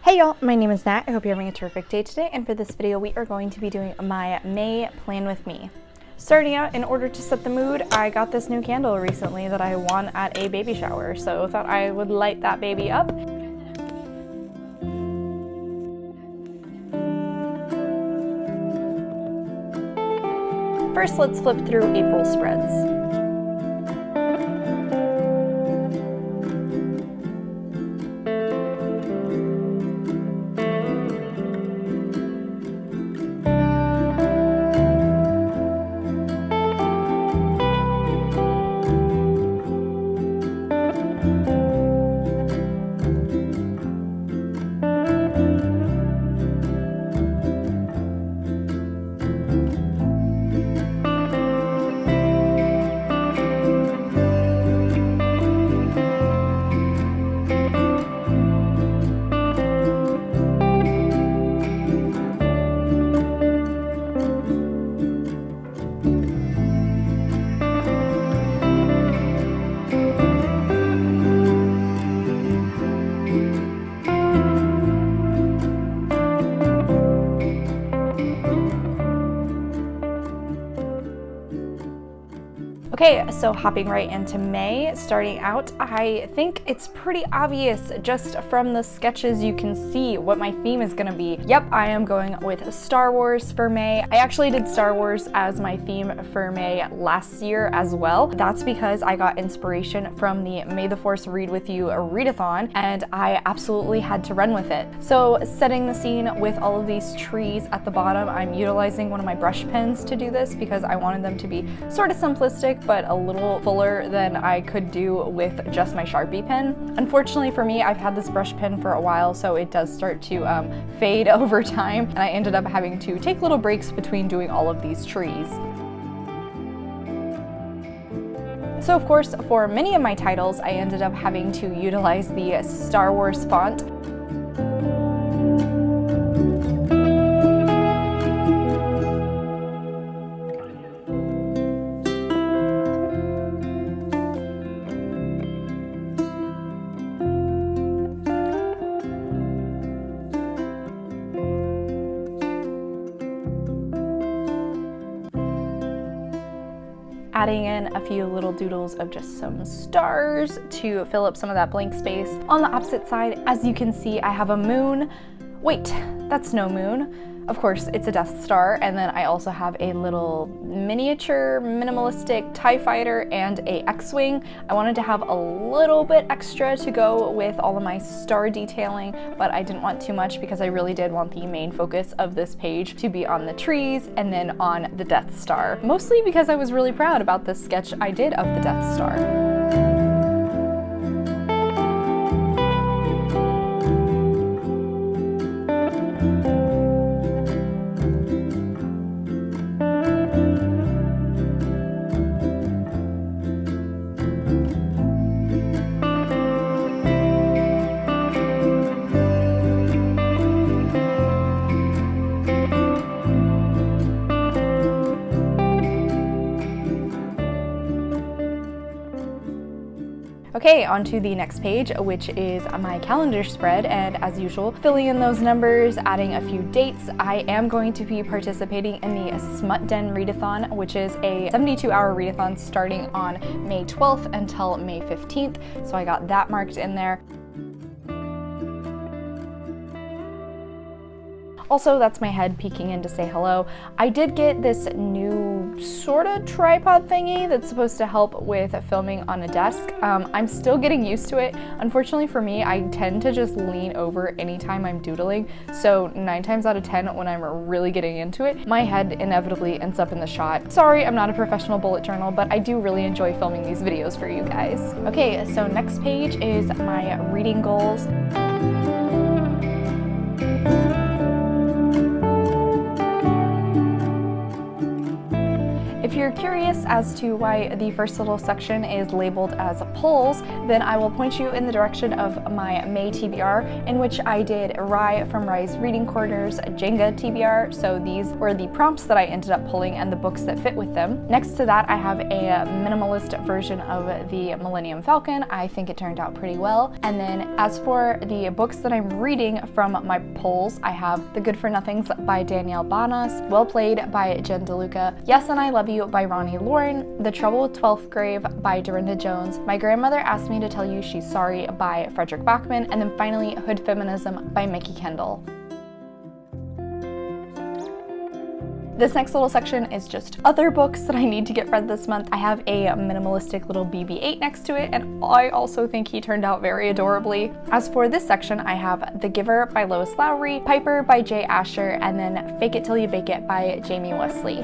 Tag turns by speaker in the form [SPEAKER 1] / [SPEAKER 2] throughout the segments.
[SPEAKER 1] Hey y'all, my name is Nat. I hope you're having a terrific day today, and for this video we are going to be doing my May plan with me. Starting out, in order to set the mood, I got this new candle recently that I won at a baby shower, so thought I would light that baby up. First, let's flip through April spreads. Okay, so hopping right into May, starting out, I think it's pretty obvious just from the sketches you can see what my theme is gonna be. Yep, I am going with Star Wars for May. I actually did Star Wars as my theme for May last year as well. That's because I got inspiration from the May the Force Read With You readathon, and I absolutely had to run with it. So setting the scene with all of these trees at the bottom, I'm utilizing one of my brush pens to do this because I wanted them to be sort of simplistic, but a little fuller than I could do with just my Sharpie pen. Unfortunately for me, I've had this brush pen for a while, so it does start to fade over time, and I ended up having to take little breaks between doing all of these trees. So of course, for many of my titles, I ended up having to utilize the Star Wars font. Adding in a few little doodles of just some stars to fill up some of that blank space. On the opposite side, as you can see, I have a moon. Wait, that's no moon. Of course, it's a Death Star, and then I also have a little miniature, minimalistic TIE fighter and a X-Wing. I wanted to have a little bit extra to go with all of my star detailing, but I didn't want too much because I really did want the main focus of this page to be on the trees and then on the Death Star. Mostly because I was really proud about this sketch I did of the Death Star. Okay, on to the next page, which is my calendar spread, and as usual, filling in those numbers, adding a few dates. I am going to be participating in the Smut Den readathon, which is a 72-hour readathon starting on May 12th until May 15th, so I got that marked in there. Also, that's my head peeking in to say hello. I did get this new sort of tripod thingy that's supposed to help with filming on a desk. I'm still getting used to it. Unfortunately for me, I tend to just lean over anytime I'm doodling, so 9 times out of 10 when I'm really getting into it, my head inevitably ends up in the shot. Sorry, I'm not a professional bullet journal, but I do really enjoy filming these videos for you guys. Okay, so next page is my reading goals. If you're curious as to why the first little section is labeled as polls, then I will point you in the direction of my May TBR, in which I did Rye from Rye's Reading Corner's Jenga TBR. So these were the prompts that I ended up pulling and the books that fit with them. Next to that, I have a minimalist version of the Millennium Falcon. I think it turned out pretty well. And then as for the books that I'm reading from my polls, I have The Good for Nothings by Danielle Banas, Well Played by Jen DeLuca, Yes and I Love You by Ronnie Lauren, The Trouble with 12th Grave by Dorinda Jones, My Grandmother Asked Me to Tell You She's Sorry by Frederick Bachman, and then finally Hood Feminism by Mickey Kendall. This next little section is just other books that I need to get read this month. I have a minimalistic little BB-8 next to it, and I also think he turned out very adorably. As for this section, I have The Giver by Lois Lowry, Piper by Jay Asher, and then Fake It Till You Bake It by Jamie Wesley.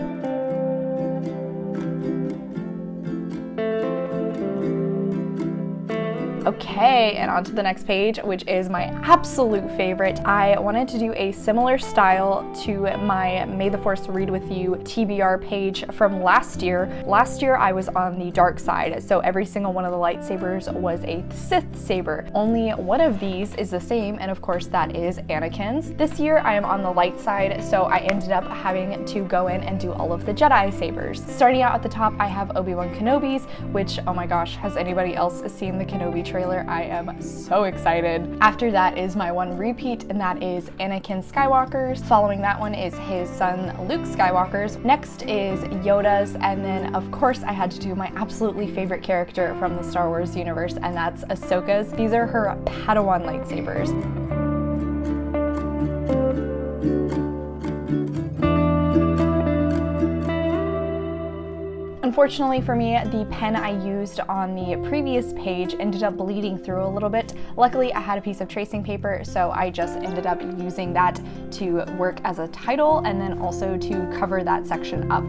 [SPEAKER 1] Okay, and on to the next page, which is my absolute favorite. I wanted to do a similar style to my May the Force Read With You TBR page from last year. Last year I was on the dark side, so every single one of the lightsabers was a Sith saber. Only one of these is the same, and of course that is Anakin's. This year I am on the light side, so I ended up having to go in and do all of the Jedi sabers. Starting out at the top, I have Obi-Wan Kenobi's, which, oh my gosh, has anybody else seen the Kenobi trailer? I am so excited. After that is my one repeat, and that is Anakin Skywalker's. Following that one is his son Luke Skywalker's. Next is Yoda's, and then of course I had to do my absolutely favorite character from the Star Wars universe, and that's Ahsoka's. These are her Padawan lightsabers. Unfortunately for me, the pen I used on the previous page ended up bleeding through a little bit. Luckily, I had a piece of tracing paper, so I just ended up using that to work as a title and then also to cover that section up.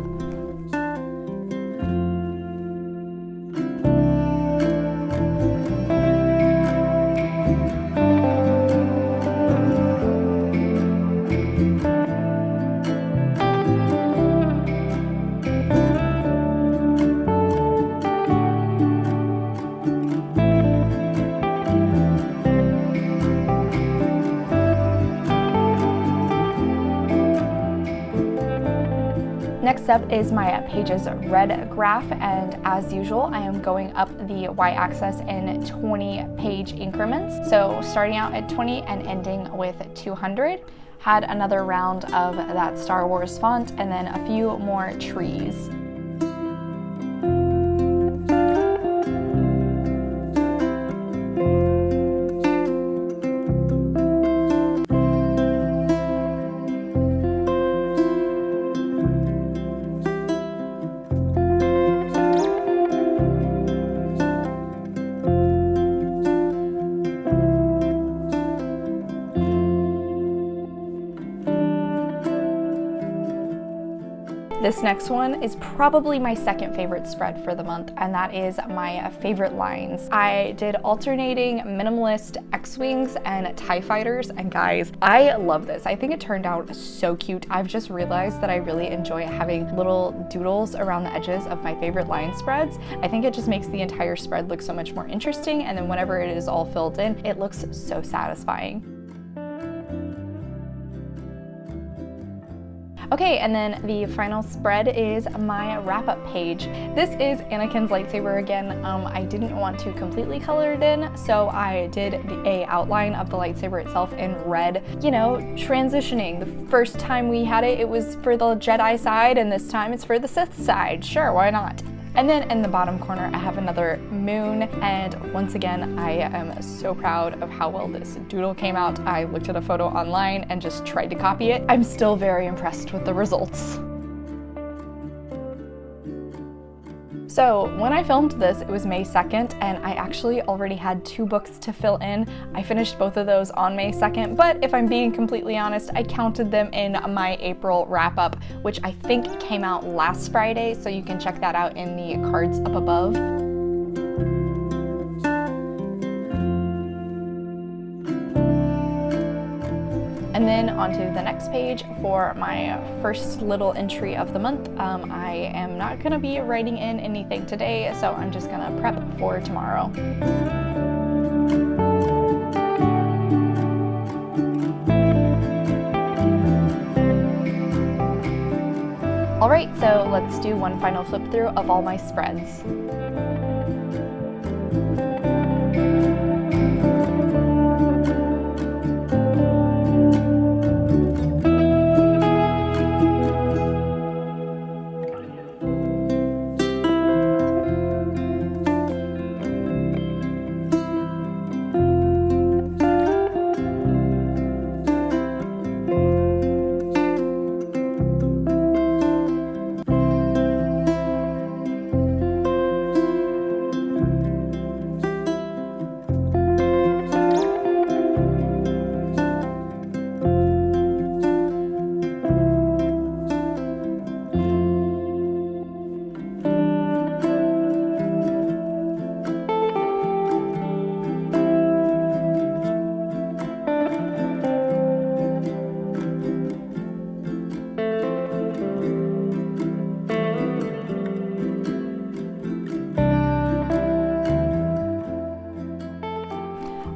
[SPEAKER 1] Next up is my pages read graph, and as usual, I am going up the y-axis in 20-page increments. So starting out at 20 and ending with 200. Had another round of that Star Wars font, and then a few more trees. This next one is probably my second favorite spread for the month, and that is my favorite lines. I did alternating minimalist X-Wings and TIE Fighters, and guys, I love this. I think it turned out so cute. I've just realized that I really enjoy having little doodles around the edges of my favorite line spreads. I think it just makes the entire spread look so much more interesting, and then whenever it is all filled in, it looks so satisfying. Okay, and then the final spread is my wrap-up page. This is Anakin's lightsaber again. I didn't want to completely color it in, so I did a outline of the lightsaber itself in red. You know, transitioning. The first time we had it, it was for the Jedi side, and this time it's for the Sith side. Sure, why not? And then in the bottom corner, I have another moon, and once again, I am so proud of how well this doodle came out. I looked at a photo online and just tried to copy it. I'm still very impressed with the results. So when I filmed this, it was May 2nd, and I actually already had 2 books to fill in. I finished both of those on May 2nd, but if I'm being completely honest, I counted them in my April wrap-up, which I think came out last Friday, so you can check that out in the cards up above. And then onto the next page for my first little entry of the month. I am not going to be writing in anything today, so I'm just going to prep for tomorrow. Alright, so let's do one final flip through of all my spreads.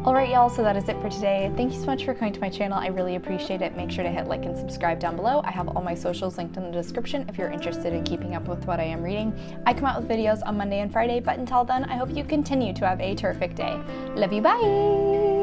[SPEAKER 1] Alright y'all, so that is it for today. Thank you so much for coming to my channel. I really appreciate it. Make sure to hit like and subscribe down below. I have all my socials linked in the description if you're interested in keeping up with what I am reading. I come out with videos on Monday and Friday, but until then, I hope you continue to have a terrific day. Love you, bye!